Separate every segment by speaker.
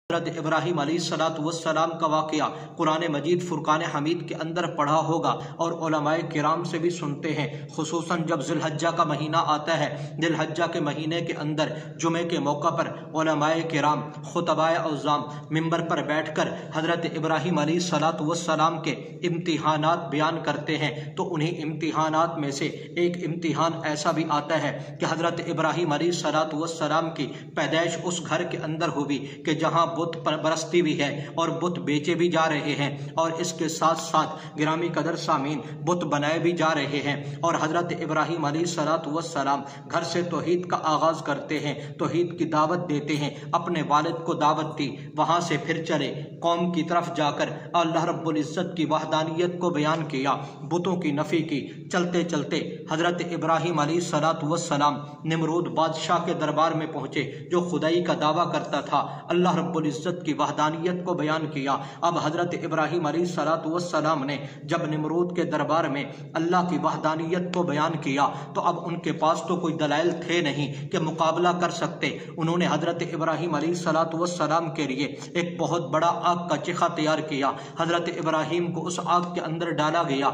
Speaker 1: حضرت ابراہیم علیہ السلام کا واقعہ قرآن مجید فرقان حمید کے اندر پڑھا ہوگا اور علماء کرام سے بھی سنتے ہیں، خصوصاً جب ذی الحجہ کا مہینہ آتا ہے۔ ذی الحجہ کے مہینے کے اندر جمعے کے موقع پر علماء کرام خطباء اعظام ممبر پر بیٹھ کر حضرت ابراہیم علیہ السلام کے امتحانات بیان کرتے ہیں، تو انہی امتحانات میں سے ایک امتحان ایسا بھی آتا ہے کہ حضرت ابراہیم علیہ السلام کی پیدائش اس گھر کے اندر ہوئی کہ جہاں بت پرستی بھی ہے اور بت بیچے بھی جا رہے ہیں، اور اس کے ساتھ ساتھ گرامی قدر سامعین بت بنائے بھی جا رہے ہیں۔ اور حضرت ابراہیم علیہ السلام گھر سے توحید کا آغاز کرتے ہیں، توحید کی دعوت دیتے ہیں، اپنے والد کو دعوت دی، وہاں سے پھر چلے قوم کی طرف جا کر اللہ رب العزت کی وحدانیت کو بیان کیا، بتوں کی نفی کی۔ چلتے چلتے حضرت ابراہیم علیہ السلام نمرود بادشاہ کے دربار میں پہنچے جو خدائی کا دعویٰ کرتا تھا، اللہ رب العزت کی وحدانیت کو بیان کیا۔ اب حضرت ابراہیم علیہ السلام نے جب نمرود کے دربار میں اللہ کی وحدانیت کو بیان کیا تو اب ان کے پاس تو کوئی دلائل تھے نہیں کہ مقابلہ کر سکتے۔ انہوں نے حضرت ابراہیم علیہ السلام کے لیے ایک بہت بڑا آگ کا چیخا تیار کیا، حضرت ابراہیم کو اس آگ کے اندر ڈالا گیا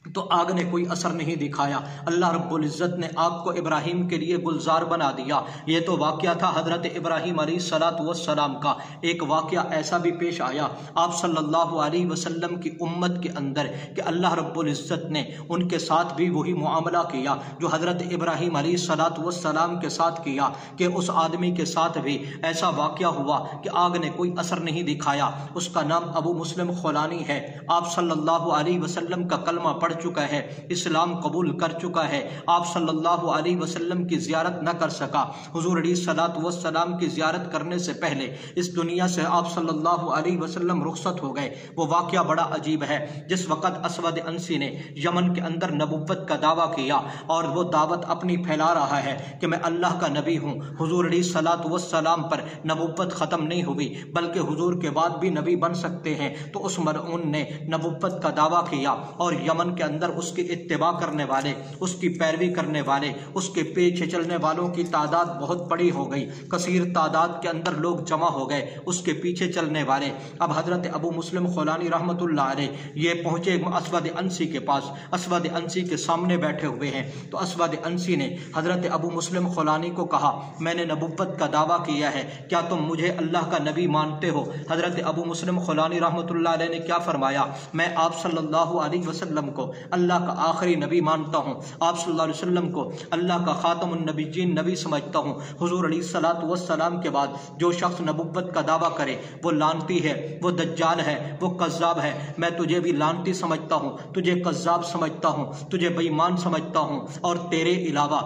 Speaker 1: تو آگ نے کوئی اثر نہیں دکھایا۔ اللہ رب العزت نے آگ کو ابراہیم کے لیے گلزار بنا دیا۔ یہ تو واقعہ تھا حضرت ابراہیم علیہ السلام کا۔ ایک واقعہ ایسا بھی پیش آیا آپ صلی اللہ علیہ وسلم کی امت کے اندر کہ اللہ رب العزت نے ان کے ساتھ بھی وہی معاملہ کیا جو حضرت ابراہیم علیہ السلام کے ساتھ کیا، کہ اس آدمی کے ساتھ بھی ایسا واقعہ ہوا کہ آگ نے کوئی اثر نہیں دکھایا۔ اس کا نام ابو مسلم خولانی ہے۔ آپ صلی اللہ علیہ وسلم کا کلمہ پڑھ چکا ہے، اسلام قبول کر چکا ہے، آپ صلی اللہ علیہ وسلم کی زیارت نہ کر سکا۔ حضور علیہ السلام کی زیارت کرنے سے پہلے اس دنیا سے آپ صلی اللہ علیہ وسلم رخصت ہو گئے۔ وہ واقعہ بڑا عجیب ہے۔ جس وقت اسود انسی نے یمن کے اندر نبوت کا دعویٰ کیا اور وہ دعوت اپنی پھیلا رہا ہے کہ میں اللہ کا نبی ہوں، حضور علیہ السلام پر نبوت ختم نہیں ہوئی بلکہ حضور کے بعد بھی نبی بن سکتے ہیں، تو اس ملعون نے نبوت کا دعویٰ کیا اور یمن کے اندر اس کی اتباع کرنے والے، اس کی پیروی کرنے والے، اس کے پیچھے چلنے والوں کی تعداد بہت بڑی ہو گئی، کثیر تعداد کے اندر لوگ جمع ہو گئے اس کے پیچھے چلنے والے۔ اب حضرت ابو مسلم خولانی رحمۃ اللہ علیہ یہ پہنچے اسود انسی کے پاس، اسود انسی کے سامنے بیٹھے ہوئے ہیں، تو اسود انسی نے حضرت ابو مسلم خولانی کو کہا میں نے نبوت کا دعویٰ کیا ہے، کیا تم مجھے اللہ کا نبی مانتے ہو؟ حضرت ابو مسلم خولانی رحمۃ اللہ علیہ نے کیا فرمایا؟ میں آپ صلی اللہ علیہ وسلم کو اللہ کا آخری نبی مانتا ہوں، آپ صلی اللہ علیہ وسلم کو اللہ کا خاتم النبیین نبی سمجھتا ہوں۔ حضور علیہ السلام کے بعد جو شخص نبوت کا دعویٰ کرے وہ لعنتی ہے، وہ دجال ہے، وہ کذاب ہے۔ میں تجھے بھی لعنتی سمجھتا ہوں، تجھے کذاب سمجھتا ہوں، تجھے بے ایمان سمجھتا ہوں، اور تیرے علاوہ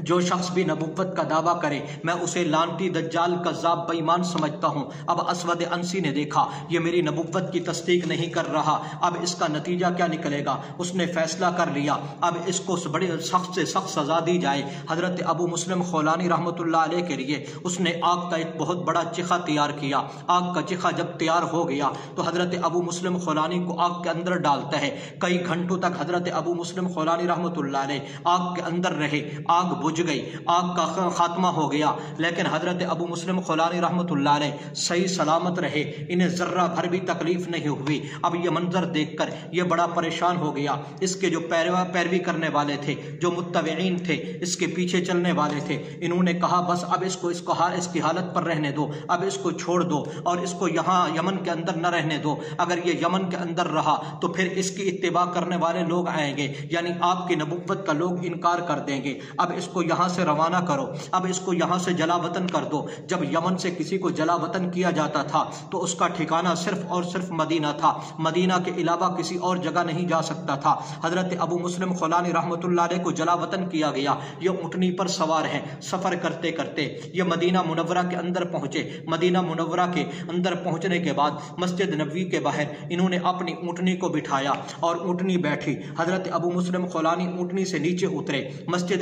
Speaker 1: جو شخص بھی نبوت کا دعویٰ کرے میں اسے لعنتی، دجال، کذاب، بے ایمان سمجھتا ہوں۔ اب اسود انسی نے دیکھا یہ میری نبوت کی تصدیق نہیں کر رہا، اب اس کا نتیجہ کیا نکلے گا؟ اس نے فیصلہ کر لیا اب اس کو بڑی سخت سے سخت سزا دی جائے۔ حضرت ابو مسلم خولانی رحمۃ اللہ علیہ کے لیے اس نے آگ کا ایک بہت بڑا چیخا تیار کیا۔ آگ کا چیخا جب تیار ہو گیا تو حضرت ابو مسلم خولانی کو آگ کے اندر ڈالتا ہے۔ کئی گھنٹوں تک حضرت ابو مسلم خولانی رحمۃ اللہ علیہ آگ کے اندر رہے، آگ بجھ گئی، آگ کا خاتمہ ہو گیا، لیکن حضرت ابو مسلم خولانی رحمۃ اللہ علیہ صحیح سلامت رہے، انہیں ذرہ بھر بھی تکلیف نہیں ہوئی۔ اب یہ منظر دیکھ کر یہ بڑا پریشان ہو گیا۔ اس کے جو پیروی کرنے والے تھے، جو متبعین تھے، اس کے پیچھے چلنے والے تھے، انہوں نے کہا بس اب اس کی حالت پر رہنے دو، اب اس کو چھوڑ دو اور اس کو یہاں یمن کے اندر نہ رہنے دو۔ اگر یہ یمن کے اندر رہا تو پھر اس کی اتباع کرنے والے لوگ آئیں گے، یعنی آپ کی نبوت کا لوگ انکار کر دیں گے۔ اب اس کو یہاں سے روانہ کرو، اب اس کو یہاں سے جلا وطن کر دو۔ جب یمن سے کسی کو جلا وطن کیا جاتا تھا تو اس کا ٹھکانہ صرف اور صرف مدینہ تھا، مدینہ کے علاوہ کسی اور جگہ نہیں جا سکتا تھا۔ حضرت ابو مسلم خولانی رحمۃ اللہ علیہ کو جلا وطن کیا گیا۔ یہ اونٹنی پر سوار ہیں، سفر کرتے کرتے یہ مدینہ منورہ کے اندر پہنچے۔ مدینہ منورہ کے اندر پہنچنے کے بعد مسجد نبوی کے باہر انہوں نے اپنی اونٹنی کو بٹھایا اور اونٹنی بیٹھی۔ حضرت ابو مسلم خولانی اونٹنی سے نیچے اترے، مسجد